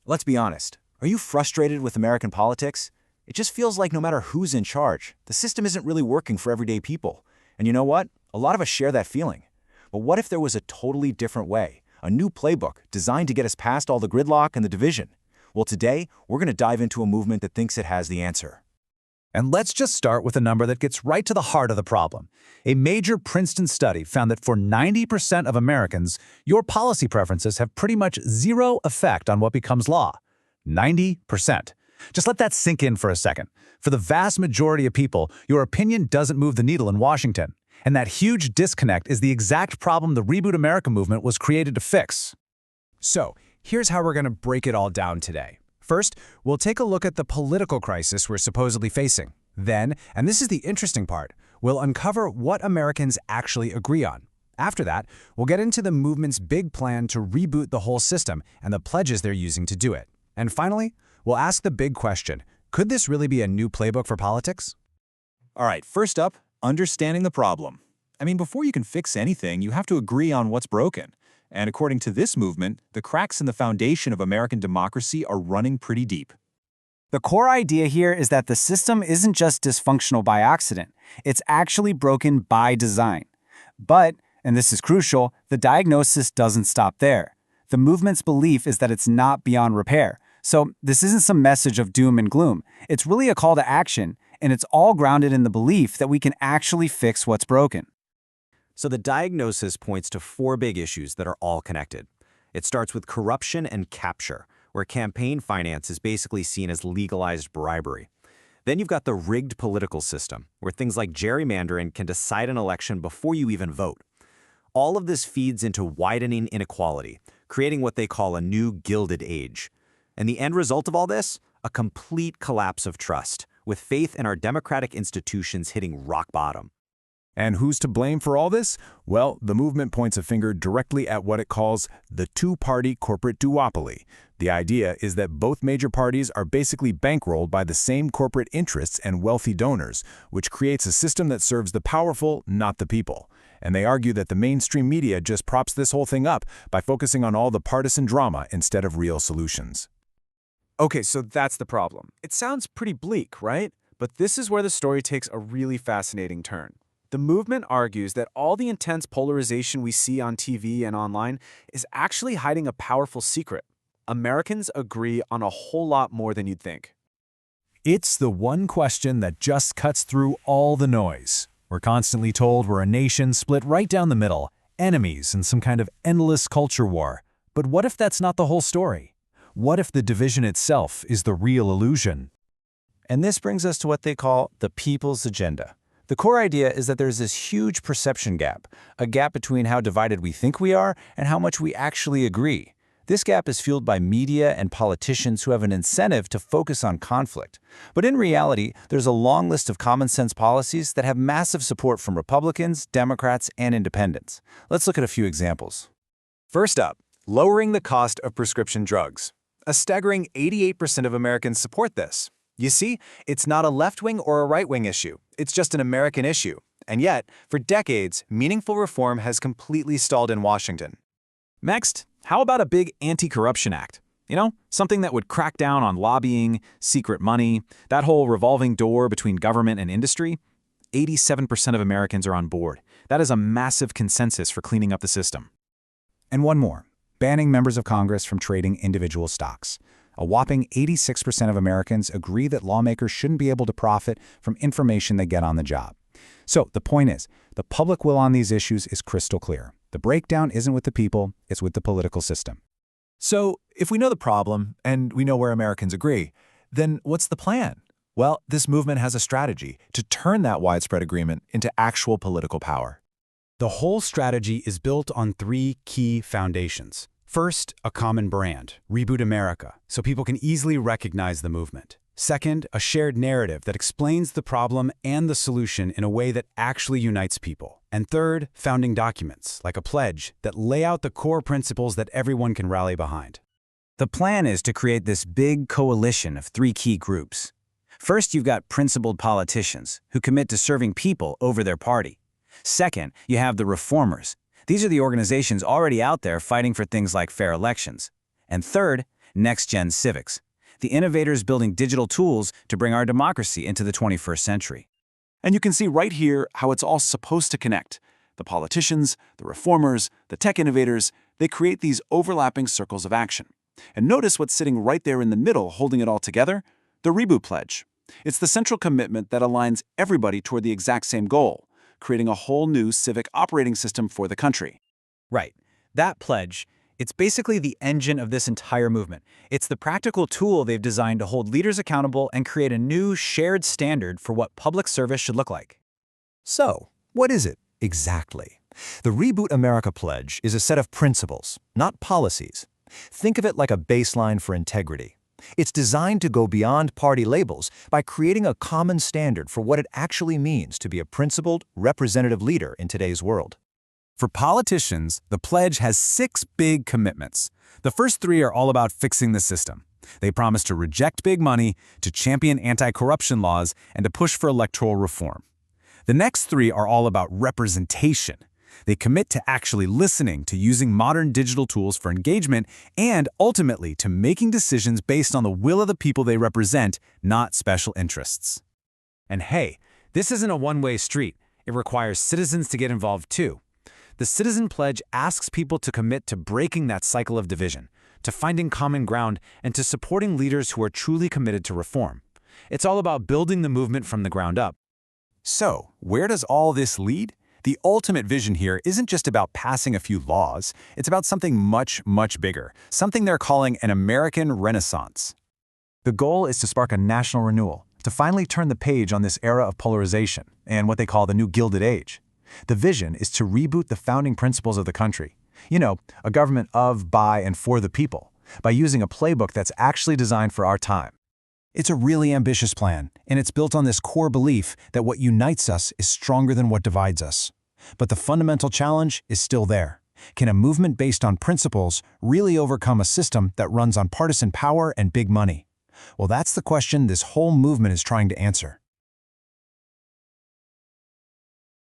Let's be honest. Are you frustrated with American politics? It just feels like no matter who's in charge, the system isn't really working for everyday people. And you know what? A lot of us share that feeling. But what if there was a totally different way? A new playbook designed to get us past all the gridlock and the division? Well, today, we're going to dive into a movement that thinks it has the answer. And let's just start with a number that gets right to the heart of the problem. A major Princeton study found that for 90% of Americans, your policy preferences have pretty much zero effect on what becomes law. 90%. Just let that sink in for a second. For the vast majority of people, your opinion doesn't move the needle in Washington. And that huge disconnect is the exact problem the Reboot America movement was created to fix. So, here's how we're going to break it all down today. First, we'll take a look at the political crisis we're supposedly facing. Then, and this is the interesting part, we'll uncover what Americans actually agree on. After that, we'll get into the movement's big plan to reboot the whole system and the pledges they're using to do it. And finally, we'll ask the big question, could this really be a new playbook for politics? All right, first up, understanding the problem. I mean, before you can fix anything, you have to agree on what's broken. And according to this movement, the cracks in the foundation of American democracy are running pretty deep. The core idea here is that the system isn't just dysfunctional by accident, it's actually broken by design. But, and this is crucial, the diagnosis doesn't stop there. The movement's belief is that it's not beyond repair. So this isn't some message of doom and gloom. It's really a call to action, and it's all grounded in the belief that we can actually fix what's broken. So the diagnosis points to four big issues that are all connected. It starts with corruption and capture, where campaign finance is basically seen as legalized bribery. Then you've got the rigged political system, where things like gerrymandering can decide an election before you even vote. All of this feeds into widening inequality, creating what they call a new Gilded Age. And the end result of all this? A complete collapse of trust, with faith in our democratic institutions hitting rock bottom. And who's to blame for all this? Well, the movement points a finger directly at what it calls the two-party corporate duopoly. The idea is that both major parties are basically bankrolled by the same corporate interests and wealthy donors, which creates a system that serves the powerful, not the people. And they argue that the mainstream media just props this whole thing up by focusing on all the partisan drama instead of real solutions. Okay, so that's the problem. It sounds pretty bleak, right? But this is where the story takes a really fascinating turn. The movement argues that all the intense polarization we see on TV and online is actually hiding a powerful secret. Americans agree on a whole lot more than you'd think. It's the one question that just cuts through all the noise. We're constantly told we're a nation split right down the middle, enemies in some kind of endless culture war. But what if that's not the whole story? What if the division itself is the real illusion? And this brings us to what they call the people's agenda. The core idea is that there's this huge perception gap, a gap between how divided we think we are and how much we actually agree. This gap is fueled by media and politicians who have an incentive to focus on conflict. But in reality, there's a long list of common-sense policies that have massive support from Republicans, Democrats, and independents. Let's look at a few examples. First up, lowering the cost of prescription drugs. A staggering 88% of Americans support this. You see, it's not a left-wing or a right-wing issue. It's just an American issue. And yet, for decades, meaningful reform has completely stalled in Washington. Next, how about a big anti-corruption act? You know, something that would crack down on lobbying, secret money, that whole revolving door between government and industry? 87% of Americans are on board. That is a massive consensus for cleaning up the system. And one more, banning members of Congress from trading individual stocks. A whopping 86% of Americans agree that lawmakers shouldn't be able to profit from information they get on the job. So the point is, the public will on these issues is crystal clear. The breakdown isn't with the people, it's with the political system. So, if we know the problem, and we know where Americans agree, then what's the plan? Well, this movement has a strategy to turn that widespread agreement into actual political power. The whole strategy is built on three key foundations. First, a common brand, Reboot America, so people can easily recognize the movement. Second, a shared narrative that explains the problem and the solution in a way that actually unites people. And third, founding documents, like a pledge, that lay out the core principles that everyone can rally behind. The plan is to create this big coalition of three key groups. First, you've got principled politicians who commit to serving people over their party. Second, you have the reformers. These are the organizations already out there fighting for things like fair elections. And third, next-gen civics, the innovators building digital tools to bring our democracy into the 21st century. And you can see right here how it's all supposed to connect. The politicians, the reformers, the tech innovators, they create these overlapping circles of action. And notice what's sitting right there in the middle holding it all together? The Reboot Pledge. It's the central commitment that aligns everybody toward the exact same goal, creating a whole new civic operating system for the country. Right. That pledge, it's basically the engine of this entire movement. It's the practical tool they've designed to hold leaders accountable and create a new shared standard for what public service should look like. So, what is it exactly? The Reboot America Pledge is a set of principles, not policies. Think of it like a baseline for integrity. It's designed to go beyond party labels by creating a common standard for what it actually means to be a principled, representative leader in today's world. For politicians, the pledge has 6 big commitments. The first 3 are all about fixing the system. They promise to reject big money, to champion anti-corruption laws, and to push for electoral reform. The next 3 are all about representation. They commit to actually listening, to using modern digital tools for engagement, and ultimately to making decisions based on the will of the people they represent, not special interests. And hey, this isn't a one-way street. It requires citizens to get involved too. The Citizen Pledge asks people to commit to breaking that cycle of division, to finding common ground, and to supporting leaders who are truly committed to reform. It's all about building the movement from the ground up. So, where does all this lead? The ultimate vision here isn't just about passing a few laws. It's about something much, much bigger, something they're calling an American Renaissance. The goal is to spark a national renewal, to finally turn the page on this era of polarization and what they call the new Gilded Age. The vision is to reboot the founding principles of the country. You know, a government of, by, and for the people, by using a playbook that's actually designed for our time. It's a really ambitious plan, and it's built on this core belief that what unites us is stronger than what divides us. But the fundamental challenge is still there. Can a movement based on principles really overcome a system that runs on partisan power and big money? Well, that's the question this whole movement is trying to answer.